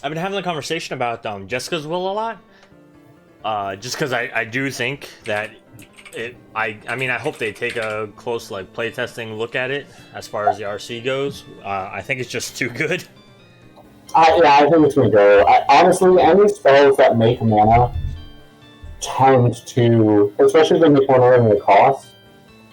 I've been having a conversation about Jessica's Will a lot. Just because I do think that I mean, I hope they take a close like playtesting look at it as far as the RC goes. I think it's just too good. Yeah, I think it's gonna go. Honestly, any spells that make mana tend to, especially if they make one knowing the cost,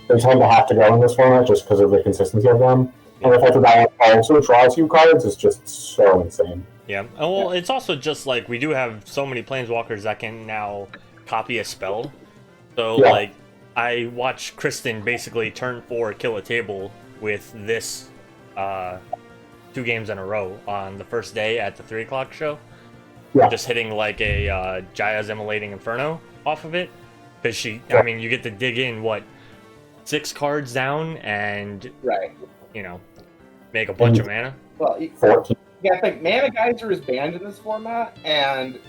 they tend to have to go in this format just because of the consistency of them. And the fact that that also draws you cards is just so insane. Yeah, well, it's also just like we do have so many planeswalkers that can now copy a spell. So, like, I watched Kristen basically turn 4 kill a table with this 2 games in a row on the first day at the 3 o'clock show. Yeah. Just hitting like a Jaya's Immolating Inferno off of it. Because I mean, you get to dig in, 6 cards down and, you know, make a bunch of mana. Well, 14. Yeah, I think Mana Geyser is banned in this format, and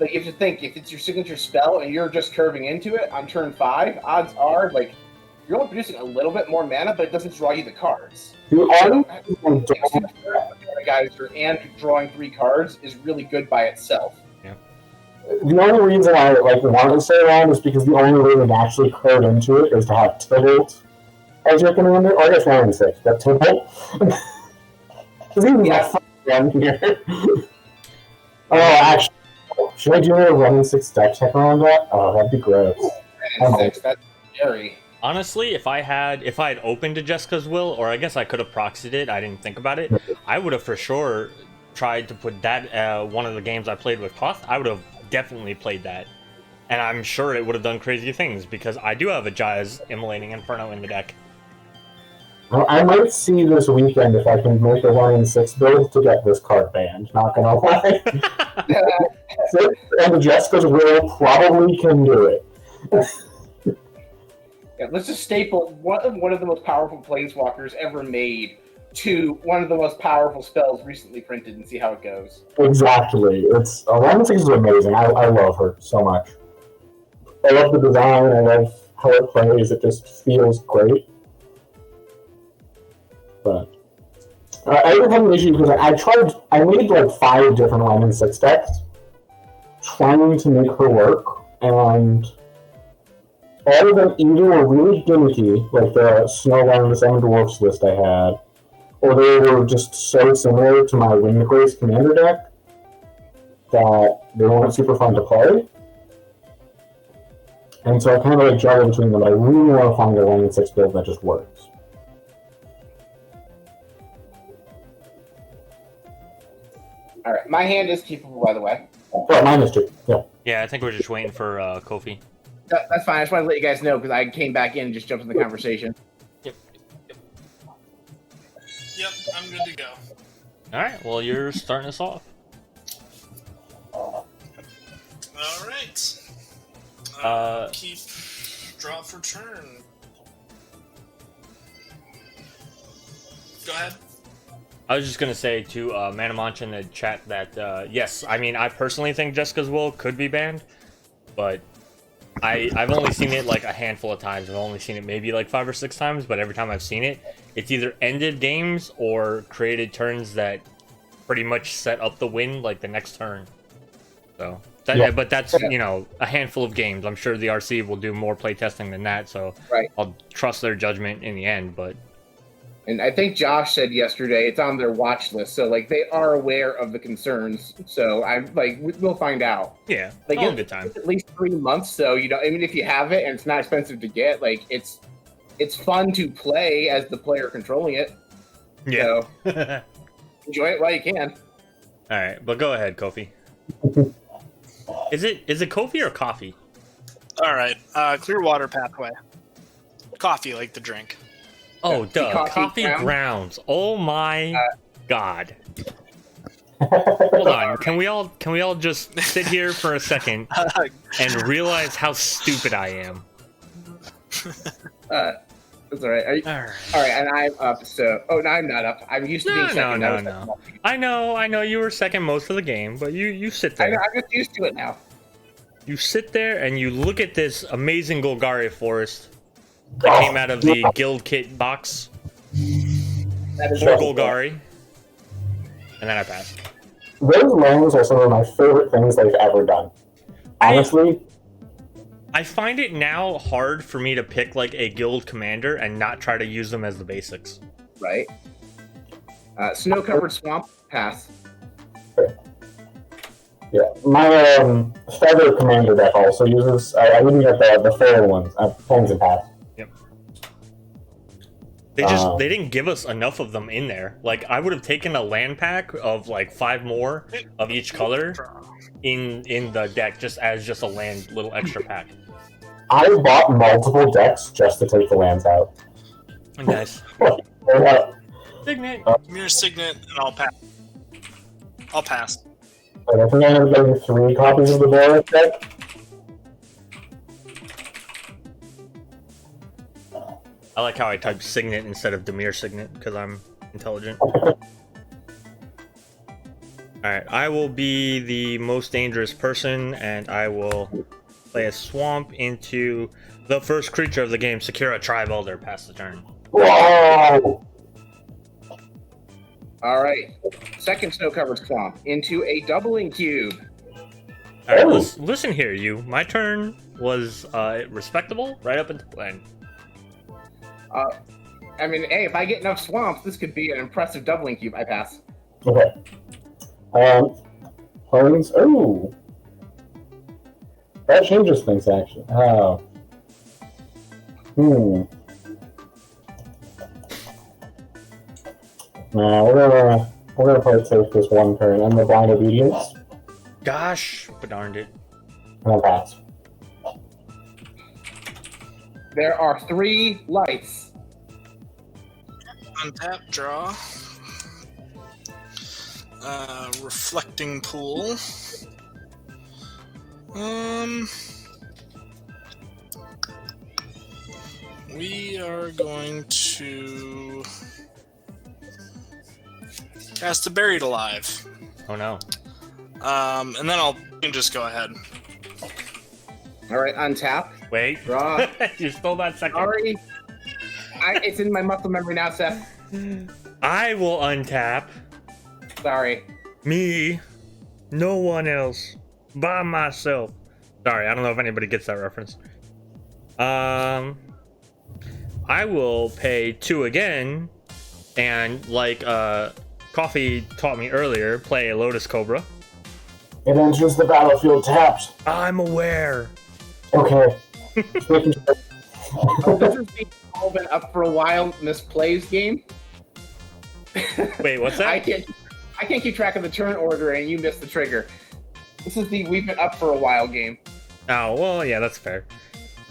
like if you think if it's your signature spell and you're just curving into it on turn 5, odds are like you're only producing a little bit more mana, but it doesn't draw you the cards. Mana Geyser and drawing 3 cards is really good by itself. Yeah. The only reason I want to stay around is because the only way to actually curve into it is to have Tybalt as your commander, or I guess 1 and 6, but Tybalt. Here. Actually, should I do a 1 and 6 deck checker on that? Oh, that'd be gross. 1 and 6, that's scary. Honestly, if I had opened to Jessica's Will, or I guess I could have proxied it, I didn't think about it, I would have for sure tried to put that, one of the games I played with Koth, I would have definitely played that. And I'm sure it would have done crazy things, because I do have a Jaya's Immolating Inferno in the deck. Well, I might see this weekend if I can make a 1 and 6 build to get this card banned, not gonna lie. And Jessica's Will probably can do it. Yeah, let's just staple one of the most powerful planeswalkers ever made to one of the most powerful spells recently printed and see how it goes. Exactly. 1 and 6 is amazing. I love her so much. I love the design, I love how it plays, it just feels great. But I even had an issue because I made like 5 different 1 and 6 decks trying to make her work, and all of them either were really gimmicky, like the Snowland and the Seven Dwarfs list I had, or they were just so similar to my Wing the Grace commander deck that they weren't super fun to play. And so I kind of like juggle between them. I really want to find a 1 and 6 build that just works. All right, my hand is keepable, by the way. Oh, mine is too. Yeah. Yeah, I think we're just waiting for Kofi. That's fine. I just wanted to let you guys know because I came back in and just jumped in the conversation. Yep, I'm good to go. Alright, well, you're starting us off. All right. Keep draw for turn. Go ahead. I was just going to say to Manamonch in the chat that, yes, I mean, I personally think Jessica's Will could be banned, but I've only seen it like a handful of times. I've only seen it maybe like 5 or 6 times, but every time I've seen it, it's either ended games or created turns that pretty much set up the win like the next turn. So, but that's, you know, a handful of games. I'm sure the RC will do more playtesting than that, so I'll trust their judgment in the end, but... And I think Josh said yesterday it's on their watch list, so like they are aware of the concerns. So I'm like, we'll find out. Yeah, like all in good time. At least 3 months, so you know, I mean, if you have it and it's not expensive to get, like it's fun to play as the player controlling it. Yeah, so, enjoy it while you can. All right, but go ahead, Kofi. Is it Kofi or coffee? All right, Clearwater Pathway. Coffee, like the drink. Oh, duh. Coffee grounds. Oh my god. Hold on. Can we all just sit here for a second and realize how stupid I am? That's all right. All right, and I'm up. So, no, I'm not up. I'm used to being second. No. I know. You were second most of the game, but you sit there. I'm just used to it now. You sit there and you look at this amazing Golgari forest that came out of the guild kit box. That is For Golgari. And then I pass. those lands are some of my favorite things they've ever done. Honestly, I find it now hard for me to pick like a guild commander and not try to use them as the basics. Right. Snow-covered swamp, pass. yeah, my feather commander deck also uses. I didn't get the fair ones. Things and pass. Yep. They didn't give us enough of them in there. Like I would have taken a land pack of like 5 more of each color in the deck just as a land little extra pack. I bought multiple decks just to take the lands out. Nice. Signet. Give me your signet, and I'll pass. I'll pass. I think I ended up getting 3 copies of the Boris deck. I like how I typed signet instead of Demir signet because I'm intelligent. Alright, I will be the most dangerous person and I will play a swamp into the first creature of the game, secure a tribe elder, pass the turn. Whoa! Alright. Second snow-covered swamp into a doubling cube. Alright, listen here, you. My turn was respectable right up until then. I mean, hey, if I get enough swamps, this could be an impressive doubling cube. I pass. Okay. Planes. Oh! That changes things, actually. Oh. Nah, we're gonna play it safe this one turn. I'm the blind obedience. Gosh, but darned it. And I'll pass. There are 3 lights. Untap, draw. Reflecting pool. We are going to cast a Buried Alive. Oh no. And then I'll just go ahead. Alright, untap. Wait. Draw. You stole that second. Sorry. It's in my muscle memory now, Seth. I will untap. Sorry. Me. No one else. By myself. Sorry, I don't know if anybody gets that reference. I will pay 2 again, and like Coffee taught me earlier, play a Lotus Cobra. It enters the battlefield tapped. I'm aware. Okay. This has been up for a while, misplays game. Wait, what's that? I can't keep track of the turn order, and you missed the trigger. This is the we've been up for a while game. Oh, well, yeah, that's fair.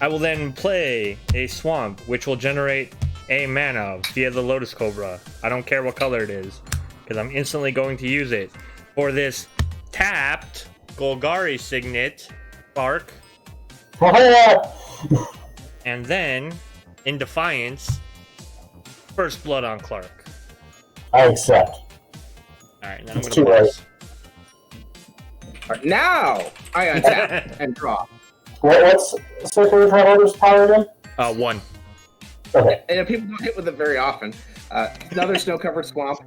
I will then play a swamp, which will generate a mana via the Lotus Cobra. I don't care what color it is, because I'm instantly going to use it for this tapped Golgari Signet Spark. And then, in Defiance, First Blood on Clark. I accept. Alright, then I'm It's going to too pass. Right, now I untap and draw. What's Circular Traveler's power again? 1. Okay. And people don't hit with it very often. Another snow-covered swamp.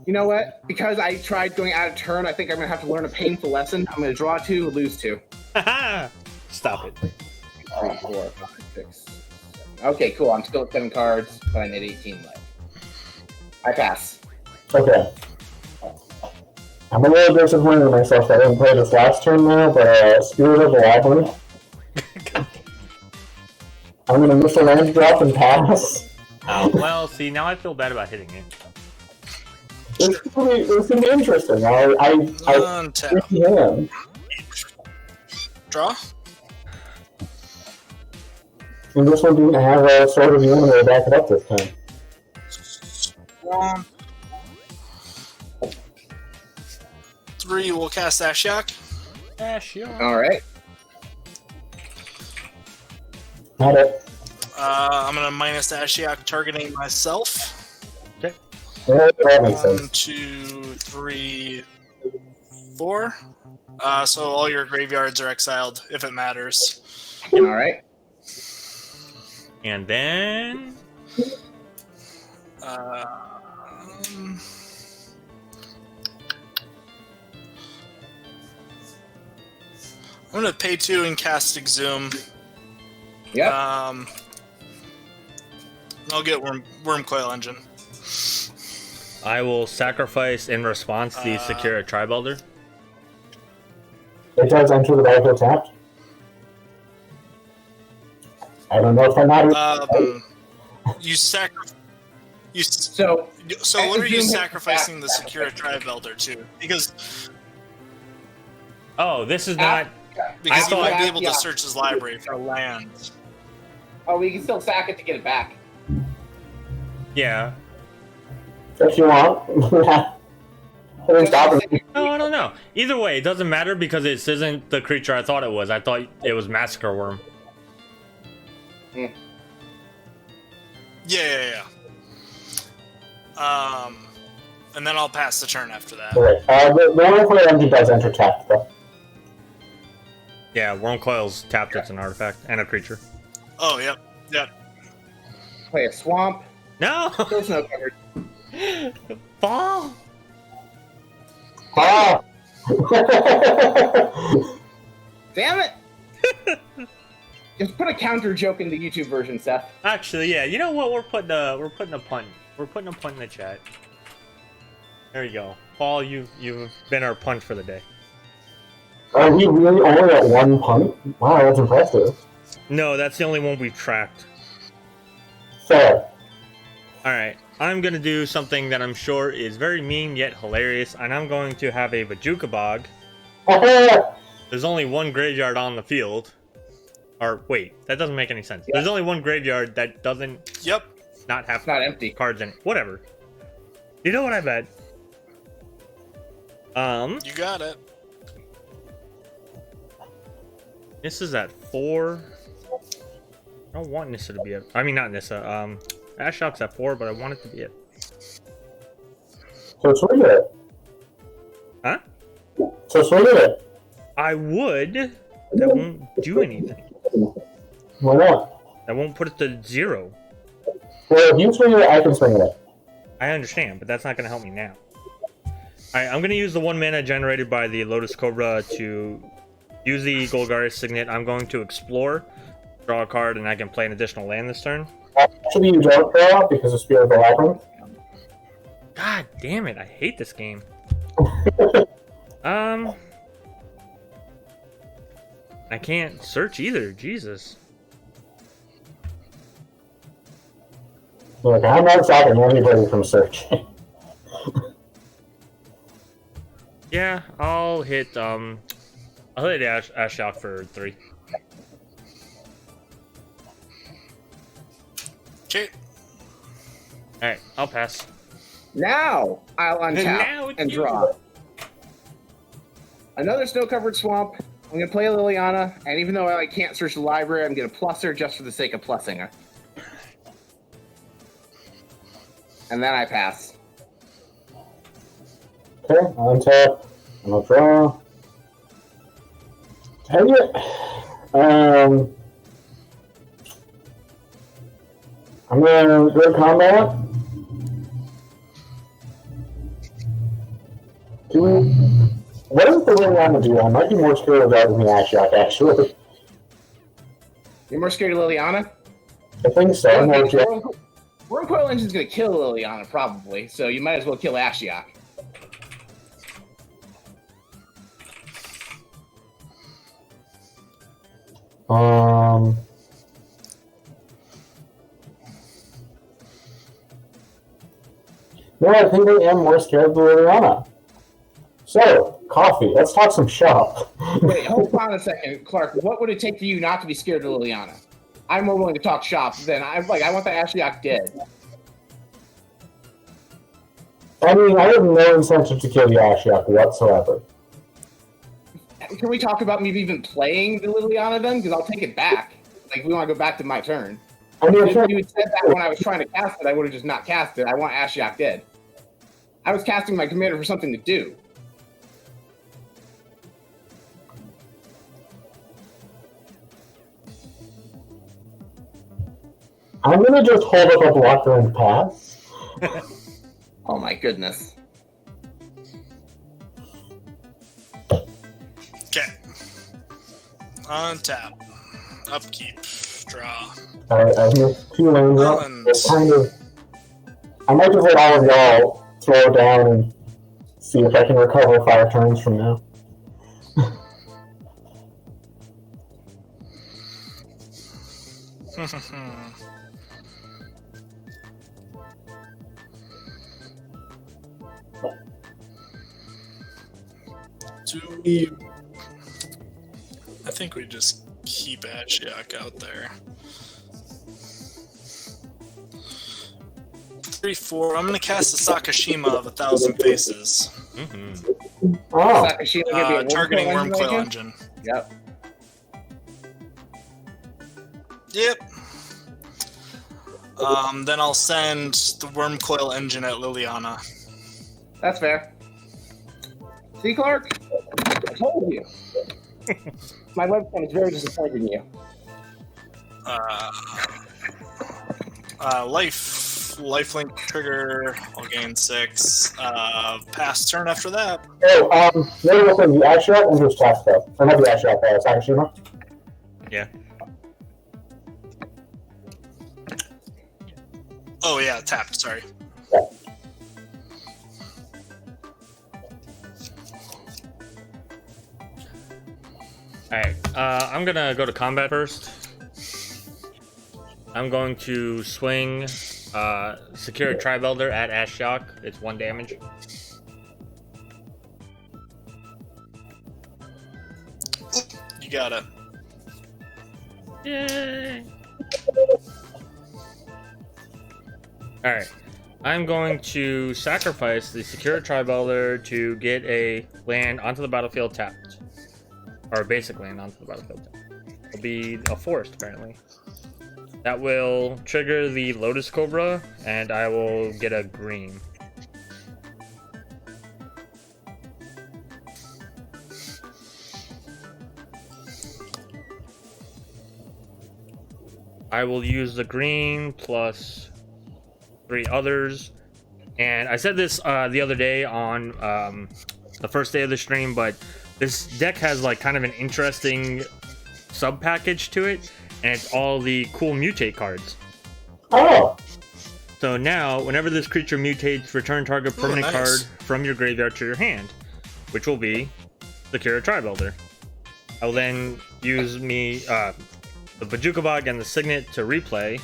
You know what? Because I tried going out of turn, I think I'm going to have to learn a painful lesson. I'm going to draw 2, lose 2. Stop it. 3, 4, 5, 6, 7. Okay, cool. I'm still at 7 cards, but I need 18 left. I pass. Okay. I'm a little disappointed in myself that I didn't play this last turn now, but Spirit of the Labyrinth. I'm gonna miss a land drop and pass. Oh, well, see, now I feel bad about hitting it. This could be interesting. I Untap. hand. Draw. And this one didn't have a Sword of the Enemy to back it up this time. Swamp. 3, we'll cast Ashiok. Alright. Not it. I'm gonna minus Ashiok, targeting myself. Okay. Yeah, that makes 1, sense. 2, 3, 4. So all your graveyards are exiled, if it matters. Alright. And then... I'm gonna pay 2 and cast Exhume. Yep. I'll get Worm Coil Engine. I will sacrifice in response the Secure Tribe Elder. It does enter the battlefield tapped. I don't know if I'm not. You sacrifice. So what are you Exhume sacrificing the hits Secure Tribe Elder to? Because Oh, this is not. because you thought- might be able Yeah. to search his library for land. Oh, we can still sack it to get it back. Yeah. If you want. I didn't stop it. No, I don't know. Either way, it doesn't matter because this isn't the creature I thought it was. I thought it was Massacre Worm. Yeah. And then I'll pass the turn after that. Okay. The Worm Coil Engine does enter tapped, though. Yeah, Worm Coil's tapped. It's an artifact and a creature. Oh, yep. Play a swamp. No! Still snow covered. Fall! Ah! Damn it! Just put a counter joke in the YouTube version, Seth. Actually, yeah. You know what? We're putting a punt. We're putting a punt in the chat. There you go. Paul, you've been our punt for the day. Are we really only at 1 punt? Wow, that's impressive. No, that's the only one we've tracked. Fair. Alright, I'm gonna do something that I'm sure is very mean yet hilarious, and I'm going to have a Vajuka Bog. There's only one graveyard on the field. Or, wait, that doesn't make any sense. Yeah. There's only one graveyard that doesn't not have It's not empty. cards in it. Whatever. You know what I bet? You got it. This is at 4. I don't want Nissa to be at... I mean, not Nissa. Ashok's at 4, but I want it to be at... So swing it. Huh? So swing it. I would. That won't do anything. Why not? That won't put it to 0. Well, if you swing it, I can swing it. I understand, but that's not going to help me now. Alright, I'm going to use the 1 mana generated by the Lotus Cobra to use the Golgarius Signet. I'm going to explore, draw a card, and I can play an additional land this turn. Actually, you don't draw because of Spirit of the Labyrinth. God damn it, I hate this game. I can't search either, Jesus. Look, I'm not stopping anybody from searching. Yeah, I'll hit Ashok for 3. Okay. Alright, I'll pass. Now I'll Now untap it's and you. draw. Another snow-covered swamp. I'm gonna play Liliana, and even though I can't search the library, I'm gonna plus her just for the sake of plussing her. And then I pass. Okay, I'll untap, and I'll draw. Tell you, I'm gonna go to combat. Do we? What does the Liliana do? I might be more scared of that than the Ashok, actually. You're more scared of Liliana? I think so. I'm more scared. Worm Coil Engine's gonna kill Liliana, probably, so you might as well kill Ashiok. No, I think I am more scared of the Liliana. So, coffee. Let's talk some shop. Wait, hold on a second, Clark. What would it take for you not to be scared of Liliana? I'm more willing to talk shop than I want the Ashiok dead. I mean, I have no incentive to kill the Ashiok whatsoever. Can we talk about maybe even playing the Liliana then? Because I'll take it back. Like, we want to go back to my turn. I mean, If you had said that when I was trying to cast it, I would have just not cast it. I want Ashiok dead. I was casting my commander for something to do. I'm gonna just hold up a blocker and pass. Oh my goodness. Okay. Untap. Upkeep. Draw. Alright, I've missed 2 lanes up. Islands. It's kind of... I might just let all of y'all throw down and see if I can recover 5 turns from now. Do we... I think we just keep Ashiok out there. 3-4. I'm gonna cast the Sakashima of 1,000 Faces. Oh, Sakashima gonna be a Targeting Wormcoil Wormcoil engine? Engine. Yep. Yep. Then I'll send the Wormcoil Engine at Liliana. That's fair. See, Clark? I told you. My webcam is very disappointed in you. Lifelink trigger. I'll gain 6. Pass turn after that. oh, what was the Ashiok and just test though? Or not the Ashiok, Sakashima? Yeah. Oh yeah, tapped. Sorry. Alright, I'm gonna go to combat first. I'm going to swing Secure Tribe Elder at Ashiok. It's 1 damage. You got it. Yay! Alright, I'm going to sacrifice the Secure Tribe Elder to get a land onto the battlefield tapped. Or a basic land onto the battlefield tapped. It'll be a forest, apparently. That will trigger the Lotus Cobra, and I will get a green. I will use the green plus 3 others. And I said this the other day on the first day of the stream, but this deck has like kind of an interesting sub package to it, and it's all the cool mutate cards. Oh! So now, whenever this creature mutates, return target permanent card from your graveyard to your hand, which will be Secure Tribe Elder. I will then use the Bajukabog and the Signet to replay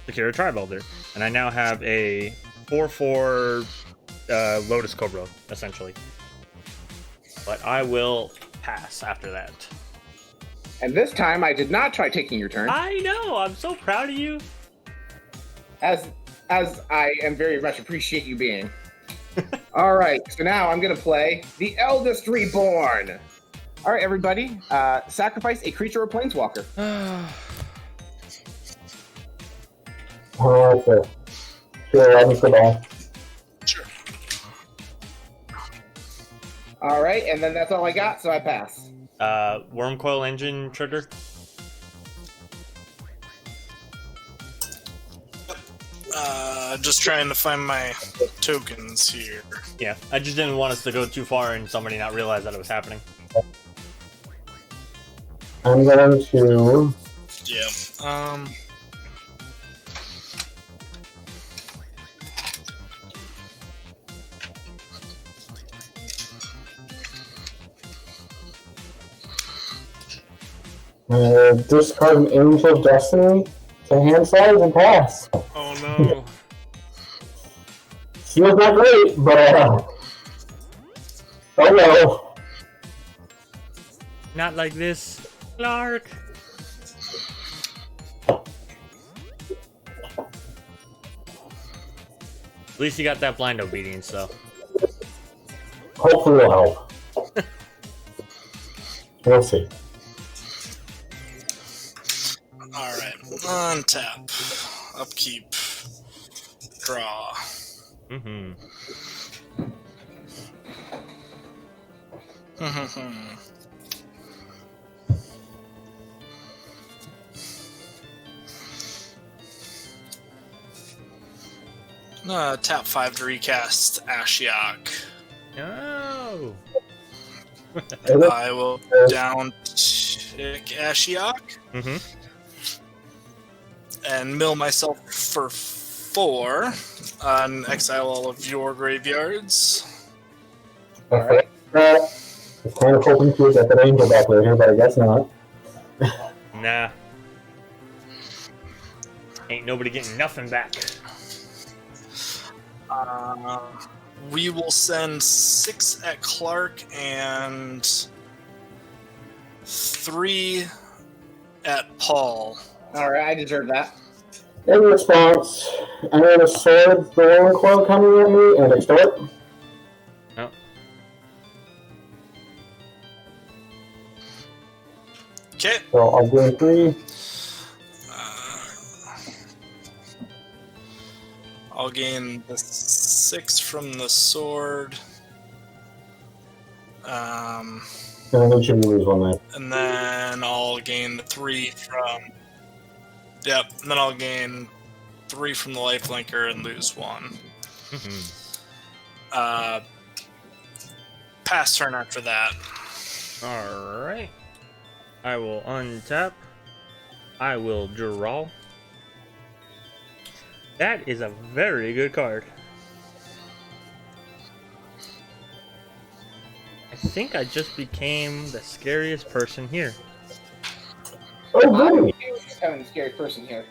Secure Tribe Elder, and I now have a 4/4 Lotus Cobra, essentially. But I will pass after that. And this time, I did not try taking your turn, I know, I'm so proud of you. as I am very much appreciate you being. All right, so now I'm gonna play the Eldest Reborn. All right, everybody, sacrifice a creature or planeswalker. Oh, okay. Sure, let me go back. Sure. All right, and then that's all I got, so I pass. Wormcoil Engine trigger. Just trying to find my tokens here. Yeah, I just didn't want us to go too far and somebody not realize that it was happening. I'm going to... Yeah. discard an Angel of Destiny to hand size and pass. Oh no. Feels not great, but oh no. Not like this, Clark. At least you got that blind obedience, so. Hopefully it'll help. We'll see. Alright. Untap. Upkeep. Draw. Mm-hmm. Tap 5 to recast Ashiok. No. I will down. pick Ashiok. Mm-hmm. And mill myself for 4 and exile all of your graveyards. Alright. I was kind of hoping to get that angel back later, but I guess not. Nah. Ain't nobody getting nothing back. We will send 6 at Clark and 3 at Paul. Alright, I deserve that. In response, I'm going to sword the Warren Coil coming at me and extort. Oh. Okay. So I'll gain 3. I'll gain the 6 from the sword. And then each of you lose 1 life. And then I'll gain 3 from... Yep, and then I'll gain 3 from the lifelinker and lose 1. Pass turn after that. Alright. I will untap. I will draw. That is a very good card. I think I just became the scariest person here. Oh, goody! Having a scary person here.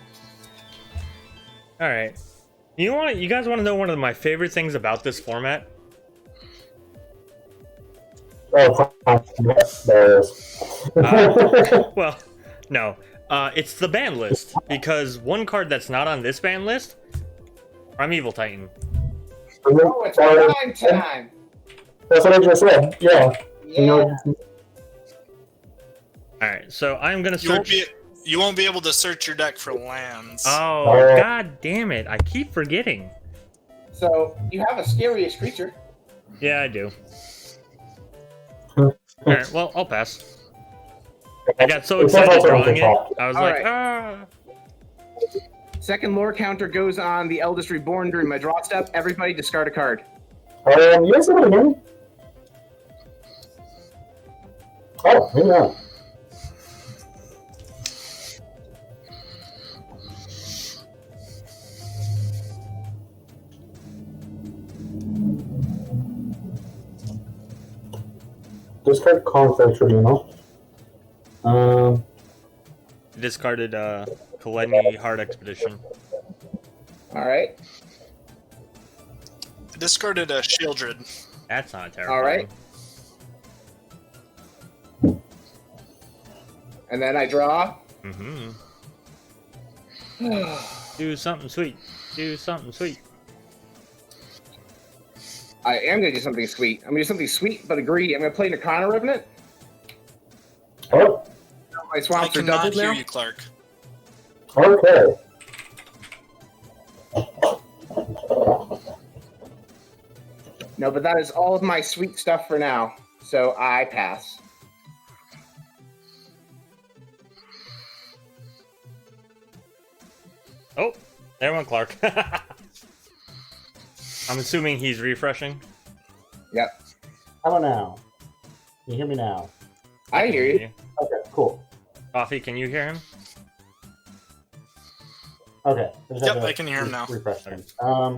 Alright. You guys want to know one of my favorite things about this format? Oh, yes, there is. Well, no. It's the ban list. Because one card that's not on this ban list, Primeval Titan. Oh, it's prime time! That's what I just said, yeah. Yeah. Alright, so I'm gonna search... You won't be able to search your deck for lands. Oh, god damn it. I keep forgetting. So, you have a scariest creature. Yeah, I do. Alright, well, I'll pass. I got so excited drawing it. I was like, ah. Second lore counter goes on the Eldest Reborn during my draw step. Everybody discard a card. Yes, what again? Oh, hang on. Discard Conflict Tribunal. Discarded Kaledni Hard Expedition. Alright. Discarded a Shieldred. That's not terrifying. Alright. And then I draw. Mm-hmm. Do something sweet. Do something sweet. I am going to do something sweet. I'm going to do something sweet but greedy. I'm going to play Nakana Revenant. Oh, My I swamps are cannot doubled hear now. you, Clark. okay. No, but that is all of my sweet stuff for now. So I pass. Oh, there went Clark. I'm assuming he's refreshing. Yep. How about now? Can you hear me now? I hear you. Okay, cool. Coffee, can you hear him? Okay. Yep, I can hear him now. Refresh things. I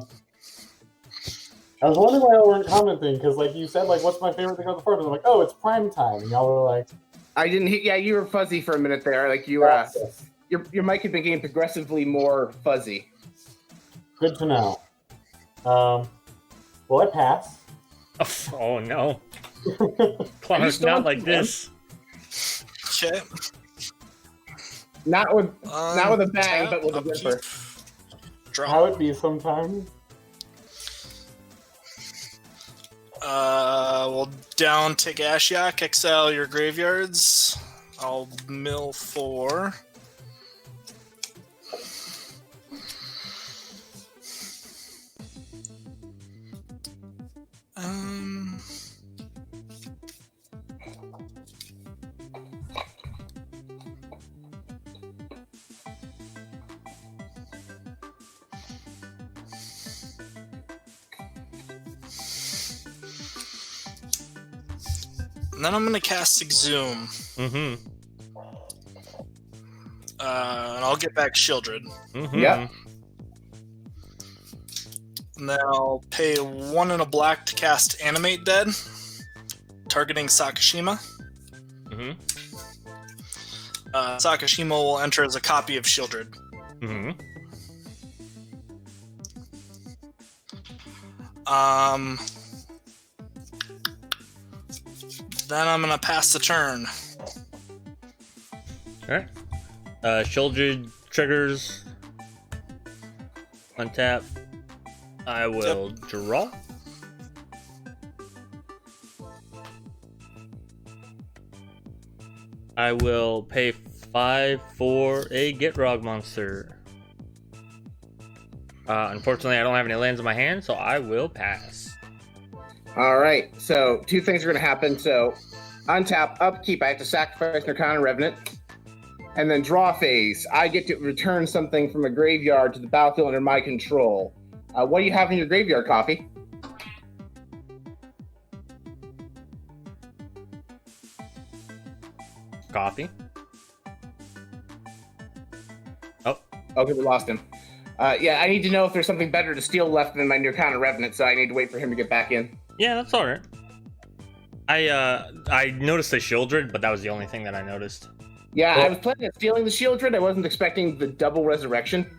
was wondering why y'all weren't commenting, because like you said, like, what's my favorite thing on the forum? I'm like, oh, it's prime time. And y'all were like, I didn't hear. Yeah, you were fuzzy for a minute there. Like you were. Your mic had been getting progressively more fuzzy. good to know. Well, I pass. Oh no. Clark, not like this. Okay. Not with a bang, but with a whimper. How it be sometimes. We'll down take Ashiok, exile your graveyards. I'll mill 4. And then I'm gonna cast Exhume. Mm-hmm. And I'll get back Shieldred. Mm-hmm. Yep. And then I'll pay 1 and a black to cast Animate Dead, targeting Sakashima. Mm-hmm. Sakashima will enter as a copy of Shieldred. Mm-hmm. Then I'm gonna pass the turn. Alright. Shieldred triggers. Untap. I will draw. I will pay 5 for a Gitrog monster. Unfortunately, I don't have any lands in my hand, so I will pass. All right. So 2 things are going to happen. So untap, upkeep. I have to sacrifice Nirkana Revenant. And then draw phase. I get to return something from a graveyard to the battlefield under my control. What do you have in your graveyard, Coffee? Coffee. Oh. Okay, we lost him. Yeah, I need to know if there's something better to steal left than my Nirkana Revenant, so I need to wait for him to get back in. Yeah, that's alright. I noticed the Shieldred, but that was the only thing that I noticed. Yeah, I was planning on stealing the Shieldred. I wasn't expecting the double resurrection.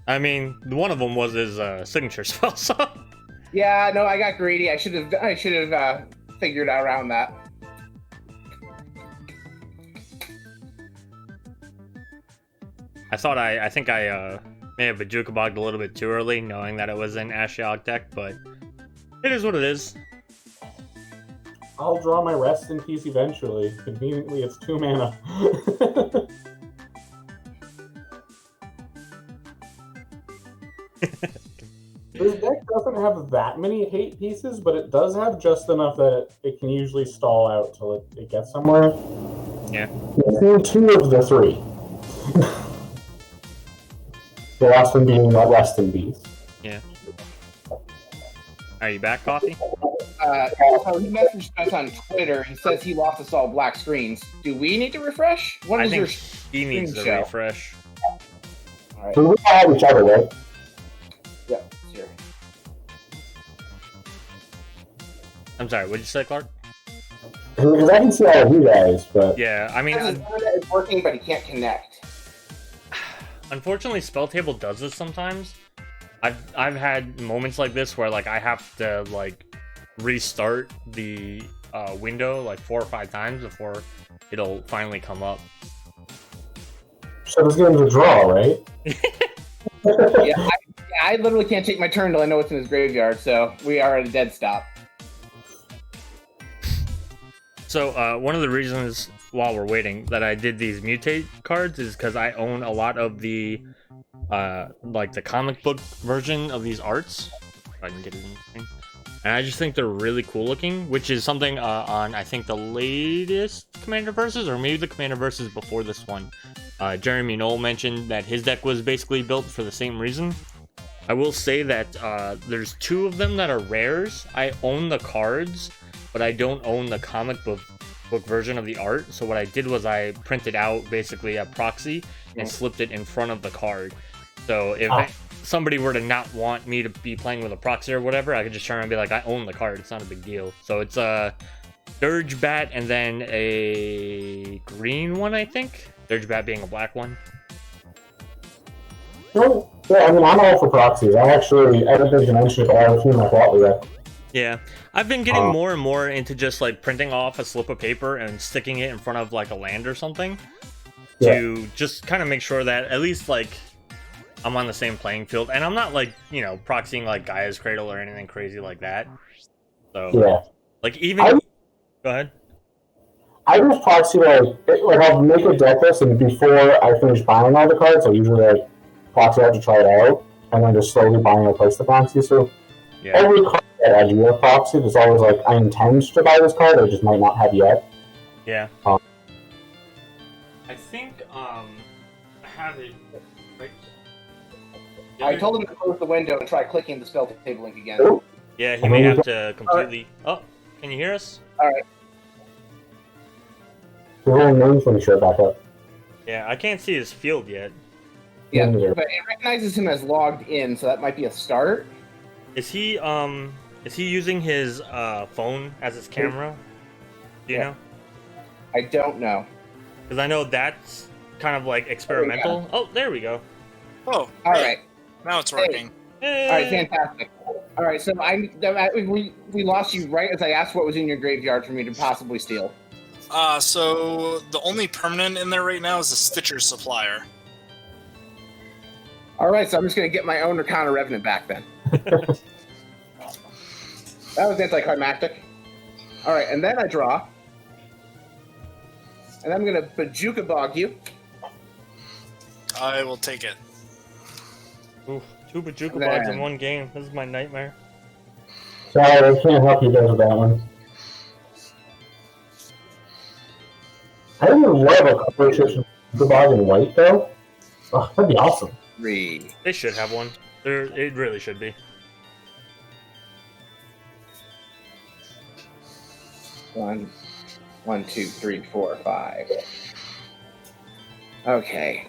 I mean, one of them was his signature spell, so... Yeah, no, I got greedy. I should have figured out around that. I think I may have Bajuka-bogged a little bit too early, knowing that it was an Ashiok deck, but it is what it is. I'll draw my Rest in Peace eventually. Conveniently, it's 2 mana. This deck doesn't have that many hate pieces, but it does have just enough that it can usually stall out till it gets somewhere. Yeah. It's 2 of the 3. The last one being that Rest in Peace. Yeah. Are you back, Coffee? So he messaged us on Twitter. He says he lost us all black screens. Do we need to refresh? What I is your think he needs to show? refresh. All right. So we all have each other, right? Yeah, it's here. I'm sorry, what'd you say, Clark? Because I can see all of you guys, but... Yeah, I mean... His internet is working, but he can't connect. Unfortunately, Spell Table does this sometimes. I've had moments like this where like I have to like restart the window like 4 or 5 times before it'll finally come up. So this game's a draw, right? Yeah, I literally can't take my turn till I know what's in his graveyard, so we are at a dead stop. So one of the reasons while we're waiting that I did these mutate cards is because I own a lot of the like the comic book version of these arts. If I can get it in the thing. And I just think they're really cool looking, which is something on I think the latest Commander Versus, or maybe the Commander Versus before this one. Jeremy Knoll mentioned that his deck was basically built for the same reason. I will say that there's 2 of them that are rares. I own the cards, but I don't own the comic book version of the art. So what I did was I printed out basically a proxy and slipped it in front of the card. So if somebody were to not want me to be playing with a proxy or whatever, I could just turn around and be like, I own the card. It's not a big deal. So it's a Dirge Bat and then a green one, I think. Dirge Bat being a black one. Well, yeah, I mean, I'm all for proxies. I don't think you mentioned it, but I have a few in my plot with that. Yeah, I've been getting more and more into just like printing off a slip of paper and sticking it in front of like a land or something to just kind of make sure that at least like I'm on the same playing field, and I'm not like, you know, proxying like Gaia's Cradle or anything crazy like that. So like even go ahead. I just proxy like I'll make a deck list, and before I finish buying all the cards, I usually like proxy out to try it out, and then just slowly buying and replace the proxy. So every card that I do have proxy, there's always like I intend to buy this card, I just might not have yet. Yeah. I think I have it. Right. I told him to close the window and try clicking the spell table link again. Oh. Yeah, he may have to completely. Oh, can you hear us? All right. The whole name from the shirt back up. Yeah, I can't see his field yet. Yeah, Yeah. but it recognizes him as logged in, so that might be a start. Is he using his phone as his camera? Do you know? I don't know. Because I know that's kind of like experimental. Oh, there we go. Oh, All hey, right. now it's working. All right, fantastic. All right, so we lost you right as I asked what was in your graveyard for me to possibly steal. So the only permanent in there right now is the Stitcher Supplier. All right, so I'm just going to get my own Arcana Revenant back then. That was anticlimactic. All right, and then I draw. And I'm going to Bajuka Bog you. I will take it. Ooh, 2 Bajuka Man. Bugs in one game. This is my nightmare. Sorry, I can't help you guys with that one. I would love a conversation with Bog in white, though. Oh, that'd be awesome. 3. They should have one. It really should be. 1, 2, 3, 4, 5. Okay.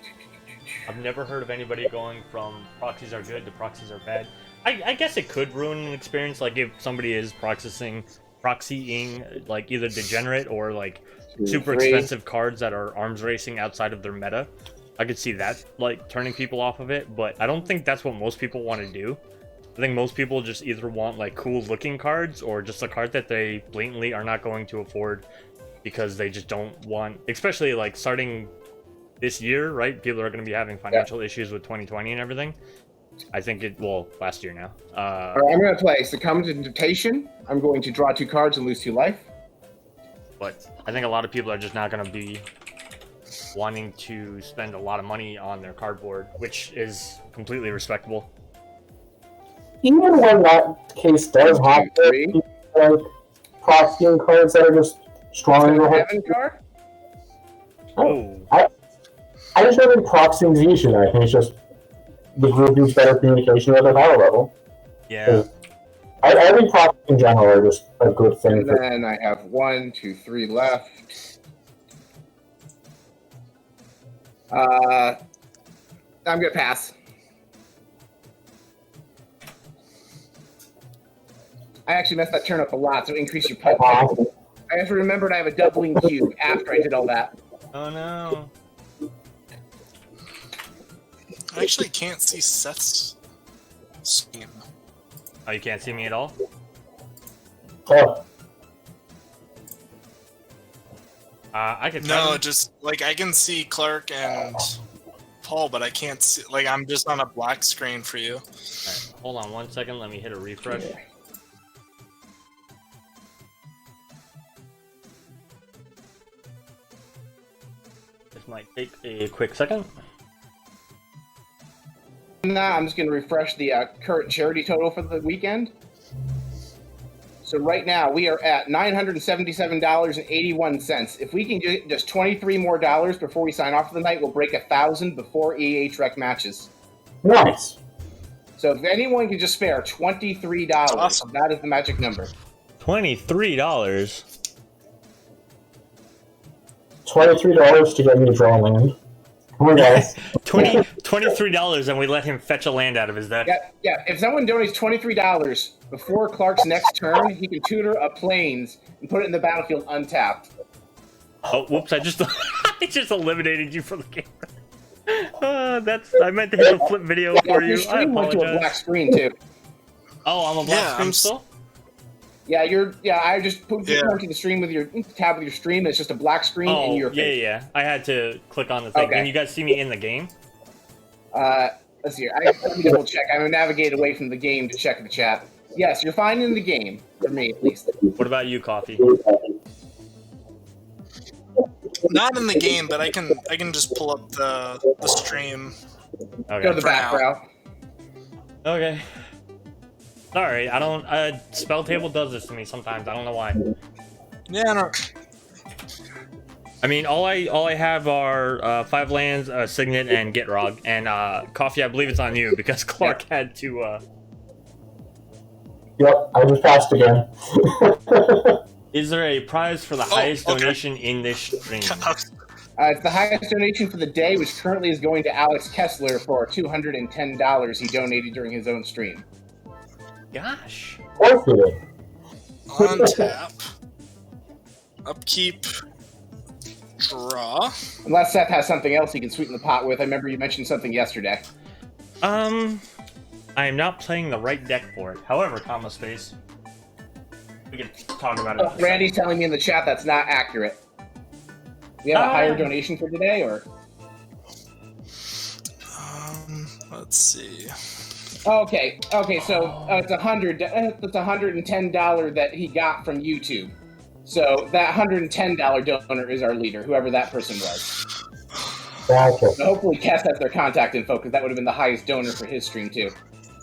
I've never heard of anybody going from proxies are good to proxies are bad. I guess it could ruin an experience, like if somebody is proxying like either degenerate or like 2, super 3. expensive cards that are arms racing outside of their meta. I could see that like turning people off of it, but I don't think that's what most people want to do. I think most people just either want like cool looking cards or just a card that they blatantly are not going to afford because they just don't want, especially like starting this year, right? People are going to be having financial issues with 2020 and everything. I think last year now. All right, I'm going to play Succumb to Temptation. I'm going to draw 2 cards and lose 2 life. But I think a lot of people are just not going to be wanting to spend a lot of money on their cardboard, which is completely respectable. Even when that case does 1, 2, happen, 3. like proxying cards that are just strong in the head. 7 card? Oh, I just don't think proxying is the issue. I think it's just the group needs better communication at their power level. yeah. I think proxies in general are just a good thing. And then I have 1, 2, 3 left. I'm going to pass. I actually messed that turn up a lot, so increase your pipe. I have to remember I have a doubling cube after I did all that. Oh no. I actually can't see Seth's scheme. Oh, you can't see me at all? Oh, I could No, just like I can see Clark and Paul, but I can't see. Like I'm just on a black screen for you. Alright, hold on 1 second. Let me hit a refresh. This might take a quick second. Now I'm just going to refresh the current charity total for the weekend. So right now we are at $977.81. If we can get just $23 more before we sign off for the night, we'll break 1,000 before EH-Rec matches. nice. So if anyone can just spare $23, Awesome. that is the magic number. $23. $23 to get me to draw land. Come on, guys. $23 and we let him fetch a land out of his deck. Yeah. If someone donates $23 before Clark's next turn, he can tutor a plains and put it in the battlefield untapped. Oh, whoops! I just eliminated you from the game. I meant to hit the flip video for Your you. I stream went to a black apologize. screen too. Oh, I'm a black Yeah, screen I'm still. Yeah, I just put Yeah. to the stream with your tab with your stream. It's just a black screen Oh, in your yeah, face. yeah. I had to click on the thing. Okay. Can you guys see me in the game? Let's see here. Let me double check. I'm gonna navigate away from the game to check the chat. Yes, you're fine in the game for me at least. What about you, Coffee? Not in the game, but I can just pull up the stream. Go to Okay. the back now. row. Okay. Sorry, I don't. Spell table does this to me sometimes. I don't know why. Yeah, no. I mean, all I have are 5 lands, Signet, and Gitrog, and Coffee. I believe it's on you because Clark had to. Yep, I just passed again. Is there a prize for the highest okay. donation in this stream? It's the highest donation for the day, which currently is going to Alex Kessler for $210 he donated during his own stream. Gosh. Okay. On tap. Upkeep. Draw. Unless Seth has something else he can sweeten the pot with. I remember you mentioned something yesterday. I am not playing the right deck for it. However, comma space. We can talk about it. Randy's telling me in the chat that's not accurate. We have a higher donation for today, or? Let's see. Okay, so it's $110 that he got from YouTube. So that $110 donor is our leader, whoever that person was. Gotcha. So hopefully Kess has their contact info, because that would have been the highest donor for his stream too.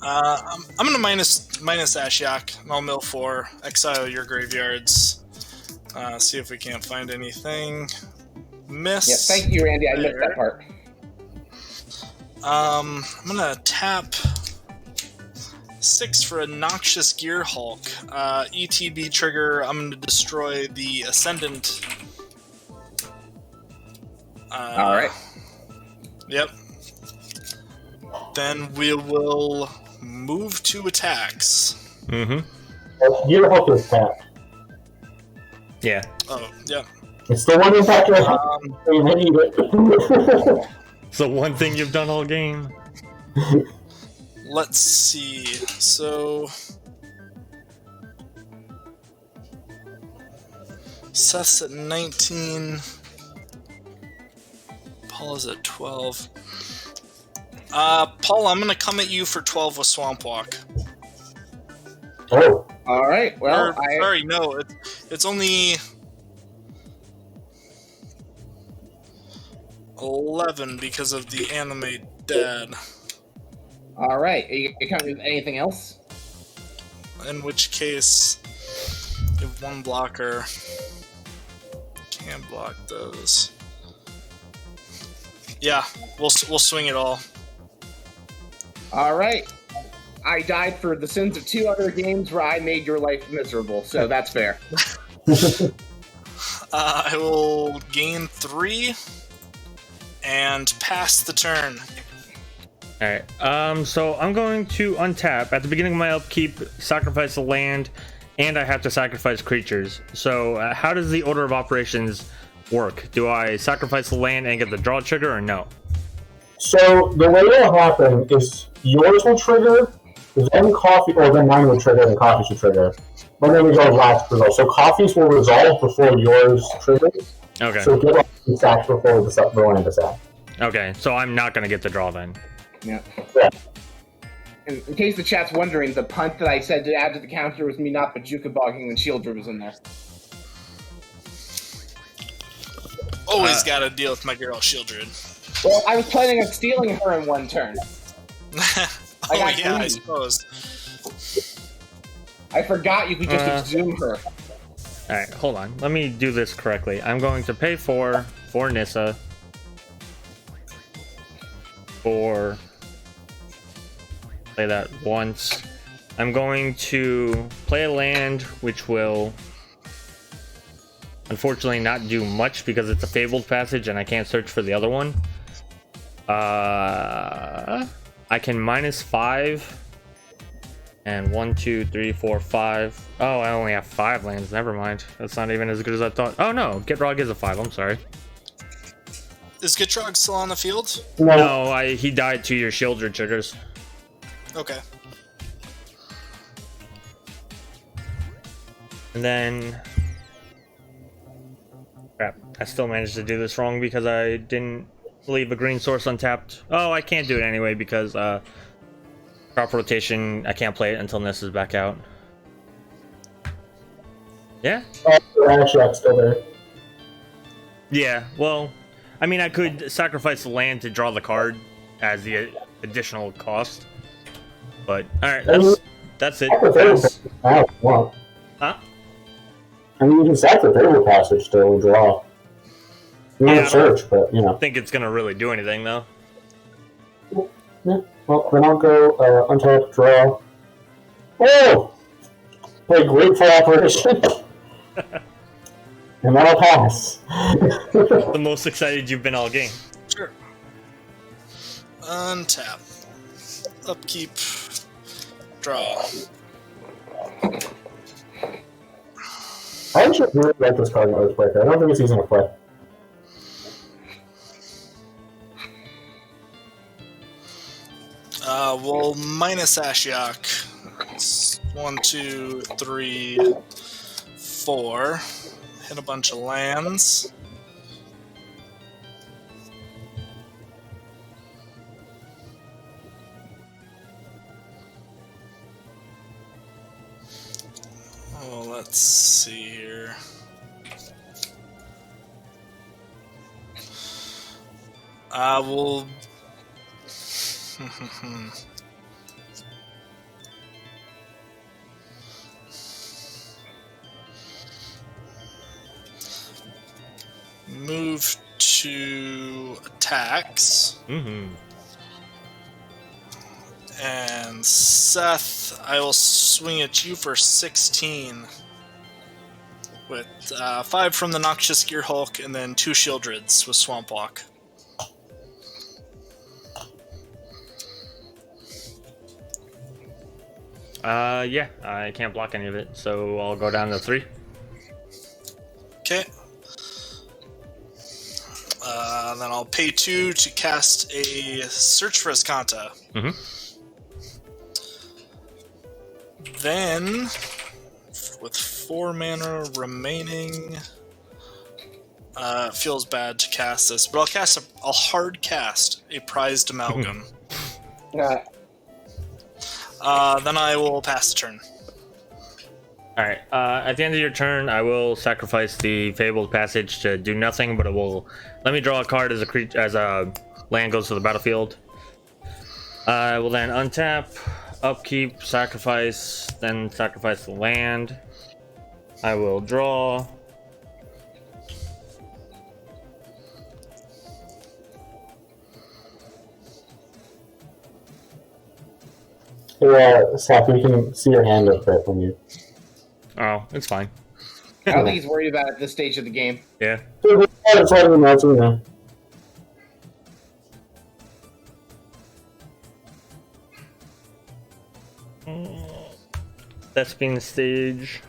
I'm gonna minus Ashiok. I'll mill 4. Exile your graveyards. See if we can't find anything. Miss. Yeah, thank you, Randy. I missed that part. I'm gonna tap 6 for a Noxious Gear Hulk. ETB trigger. I'm gonna destroy the Ascendant. All right. Yep. Then we will move to attacks. Mm-hmm. Gear Hulk is tapped. Yeah. Oh, yep. It's the one impact I have. I need it. It's the one thing you've done all game. Let's see. So Seth's at 19. Paul is at 12. Paul, I'm gonna come at you for 12 with Swamp Walk. Oh. All right. Well, Or, sorry, no, it's only 11 because of the anime dad. All right. Are you coming with anything else? In which case, you have 1 blocker. Can't block those. Yeah, we'll swing it all. All right. I died for the sins of 2 other games where I made your life miserable, so that's fair. I will gain 3 and pass the turn. Alright, so I'm going to untap. At the beginning of my upkeep, sacrifice a land, and I have to sacrifice creatures. So how does the order of operations work? Do I sacrifice the land and get the draw trigger, or no? So the way it'll happen is yours will trigger, then coffee, or then mine will trigger, and coffee should trigger. But then we go last result. So coffees will resolve before yours triggers. Okay. So get off the sack before the land is sack. Okay, so I'm not going to get the draw then. Yeah. Yeah. In case the chat's wondering, the punt that I said to add to the counter was me not Bajuka bogging when Shieldra was in there. Always gotta deal with my girl Shieldred. Well, I was planning on stealing her in 1 turn. Oh got yeah, I greedy. suppose. I forgot you could just exhume her. Alright, hold on. Let me do this correctly. I'm going to pay 4 for Nissa. For... Play that once. I'm going to play a land, which will unfortunately not do much because it's a Fabled Passage and I can't search for the other one. I can -5 and 1, 2, 3, 4, 5. Oh, I only have 5 lands. Never mind. That's not even as good as I thought. Oh no, Gitrog is a 5. I'm sorry. Is Gitrog still on the field? No, he died to your Shieldred triggers. Okay. And then... Crap, I still managed to do this wrong because I didn't leave a green source untapped. Oh, I can't do it anyway because crop rotation, I can't play it until Ness is back out. Yeah? Oh, Ashiok's still there. Yeah, well, I mean, I could sacrifice the land to draw the card as the additional cost. But, alright, that's it. Pass. Well, Huh? I mean, you can sack the Fabled Passage still and draw. You Yeah, might search, but, you I know. don't think it's gonna really do anything, though. Yeah. Well, then I'll go untap, draw. Oh! Play Grateful Operation. And that'll pass. The most excited you've been all game. Sure. Untap. Upkeep. Draw. I actually really like this card in Oathbreaker. I don't think it's easy to play. We'll minus Ashiok. It's 1, 2, 3, 4. Hit a bunch of lands. Oh, let's see here. We'll. Move to attacks. And Seth, I will swing at you for 16. With 5 from the Noxious Gear Hulk and then 2 Shieldreds with Swamp Walk. Yeah, I can't block any of it, so I'll go down to 3. Okay. Then I'll pay 2 to cast a Search for Escanta. Then, with 4 mana remaining, it feels bad to cast this, but I'll cast a hard cast, a Prized Amalgam. Yeah. Then I will pass the turn. Alright, at the end of your turn, I will sacrifice the Fabled Passage to do nothing, but it will let me draw a card as a land goes to the battlefield. I will then untap, upkeep, sacrifice, then sacrifice the land. I will draw. Yeah, Seth, we can see your hand up there from you. Oh, it's fine. I don't think he's worried about it at this stage of the game. Yeah. It's hard to imagine now. That's being the stage.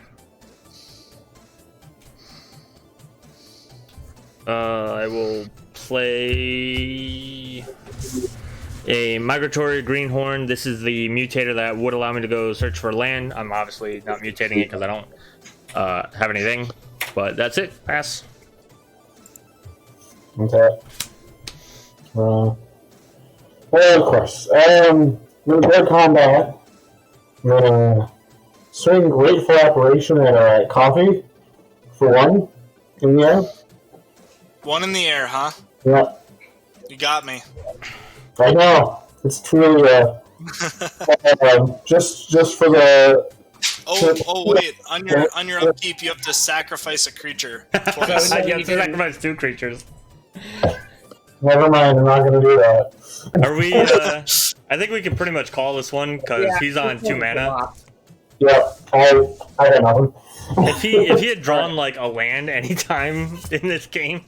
I will play a Migratory Greenhorn. This is the mutator that would allow me to go search for land. I'm obviously not mutating it because I don't have anything. But that's it. Pass. Okay. Well, of course. I'm gonna go combat. I'm gonna swing Grateful Apparition at Coffee for 1 in the air. 1 in the air, huh? Yeah, You got me. I know. It's truly just for the. Oh wait! On your upkeep, you have to sacrifice a creature. Twice. I get to sacrifice 2 creatures. Never mind. I'm not gonna do that. Are we? I think we can pretty much call this one because he's on 2 mana. Yeah, I got nothing. If he had drawn like a land anytime in this game.